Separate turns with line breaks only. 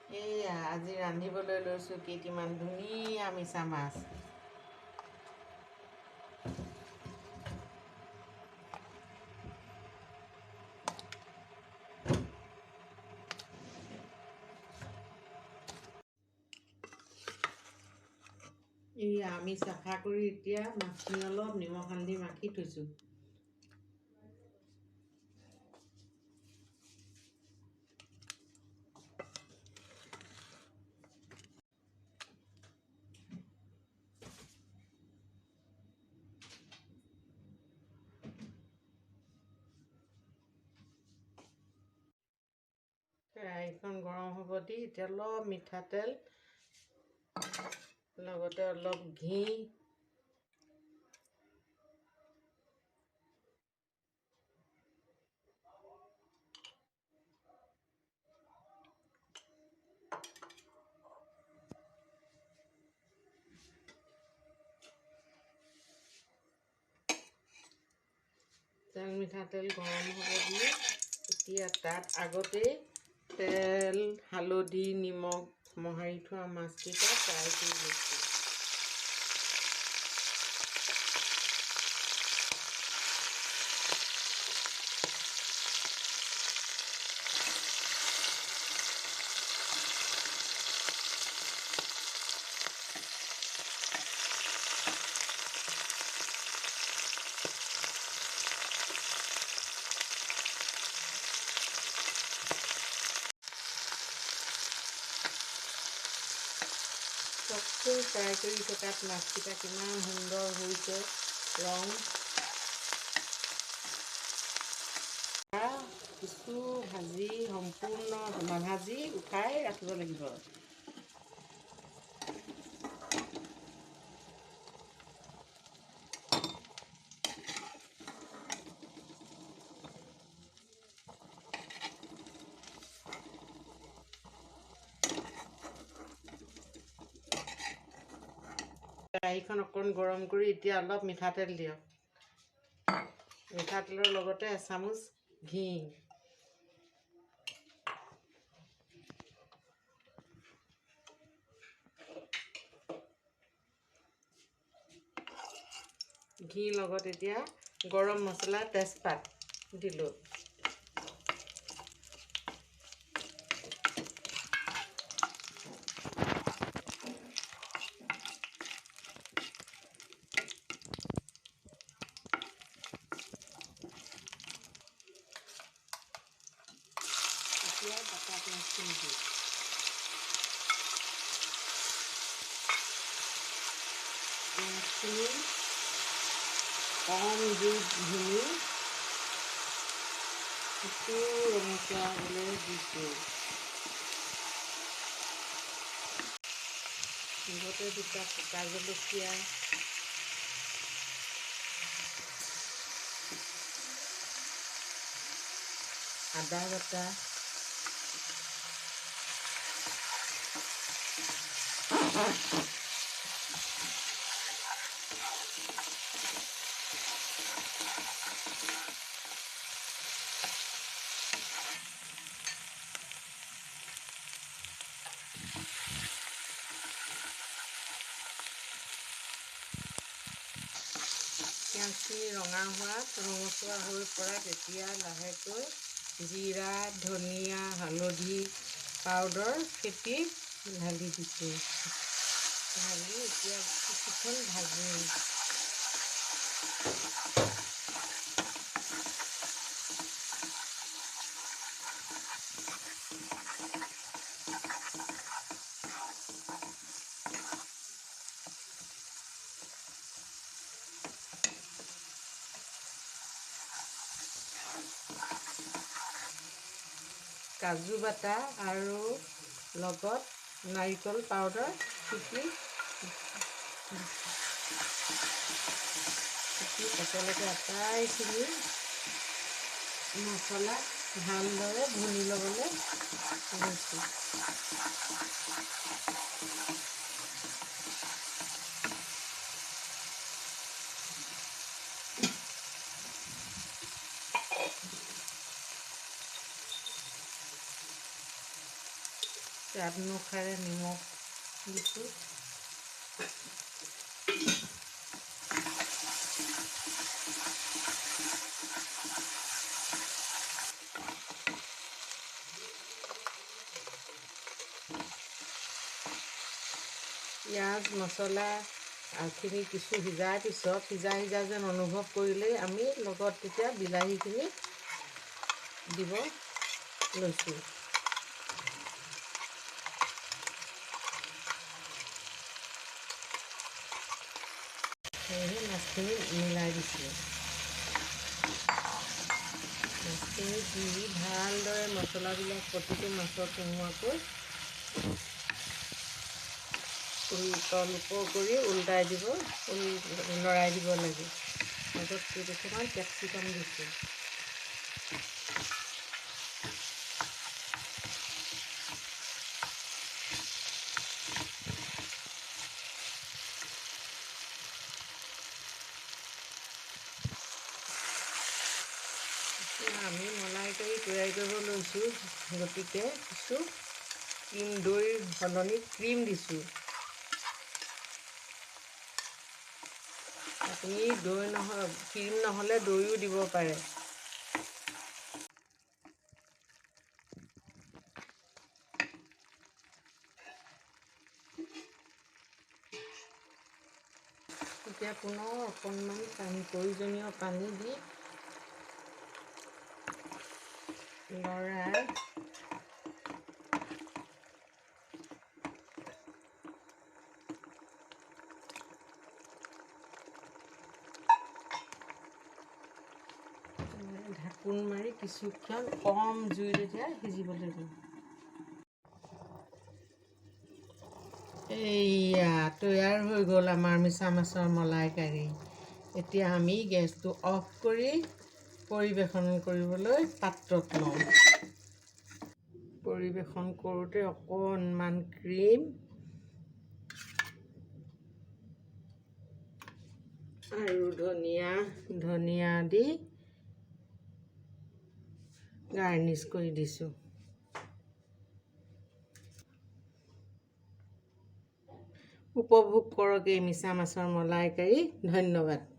এয়া আজি ৰান্ধিবলৈ লৈছোঁ কেইটিমান ধুনীয়া মিছা মাছ। এয়া আমি চাফা কৰি এতিয়া মাছখিনি অলপ নিমখ হালধি মাখি থৈছোঁ। কেৰাহীখন গৰম হ'ব দি এতিয়া অলপ মিঠাতেল লগতে অলপ ঘি মিঠাতেল গৰম হ'ব দি এতিয়া তাত আগতেই তেল হালধি নিমখ মোহাৰি থোৱা মাছকেইটা ফ্ৰাই কৰি লৈছোঁ। চবটো ফ্ৰাই কৰি থকাত মাছকেইটা কিমান সুন্দৰ হৈছে ৰং। কিছু ভাজি সম্পূৰ্ণ নাভাজি উঠাই ৰাখিব লাগিব। কেৰাহীখন অকণ গৰম কৰি এতিয়া অলপ মিঠাতেল দিয়ক। মিঠাতেলৰ লগতে এচামুচ ঘি। ঘিৰ লগত এতিয়া গৰম মছলা তেজপাত দিলোঁ। এতিয়া বাটা পিঁয়াজখিনি দিওঁ। পিঁয়াজখিনি কম জুইত ভুনি কিছু ৰঙচুৱা হ'বলৈ দিছোঁ। লগতে দুটা পকা জলকীয়া আদা বটা পিঁয়াজখিনি ৰঙচুৱা হৈ পৰাত এতিয়া লাহেকৈ জিৰা ধনিয়া হালধি পাউডাৰ ফেটি ঢালি দিছোঁ। ঢালি এতিয়া কিছুক্ষণ ভাজিম। কাজু বাটা আৰু লগত নাৰিকল পাউডাৰ একেলগে আটাইখিনি মছলা ভালদৰে ভুনি ল'বলৈ লৈছোঁ। স্বাদ অনুসাৰে নিমখ দিছোঁ। পিঁয়াজ মছলাখিনি কিছু সিজাৰ পিছত সিজা যেন অনুভৱ কৰিলেই আমি লগত তেতিয়া বিলাহীখিনি দিব লৈছোঁ। সেয়েহে মাছখিনি মিলাই দিছোঁ। মাছখিনি দি ভালদৰে মছলাবিলাক প্ৰতিটো মাছত সোমোৱাকৈ তল ওপৰ কৰি লৰাই দিব লাগে। মাজত কেইটুকুৰমান কেপচিকাম দিছোঁ। আমি মলাই কৰি তৈয়াৰী কৰিব লৈছোঁ, গতিকে কিছু দৈৰ সলনি ক্ৰীম দিছোঁ। আপুনি ক্ৰীম নহ'লে দৈও দিব পাৰে। এতিয়া পুনৰ অকণমান প্ৰয়োজনীয় পানী দি লৰাই ঢাকোন মাৰি কিছুক্ষণ কম জুইত এতিয়া সিজিবলৈ দিম। এইয়া তৈয়াৰ হৈ গ'ল আমাৰ মিছা মাছৰ মলাই কাৰী। এতিয়া আমি গেছটো অফ কৰি পৰিৱেশন কৰিবলৈ পাত্ৰত লওঁ। পৰিৱেশন কৰোঁতে অকণমান ক্ৰীম আৰু ধনিয়া দি গাৰ্নিছ কৰি দিছোঁ। উপভোগ কৰক এই মিছা মাছৰ মলাই কাৰী। ধন্যবাদ।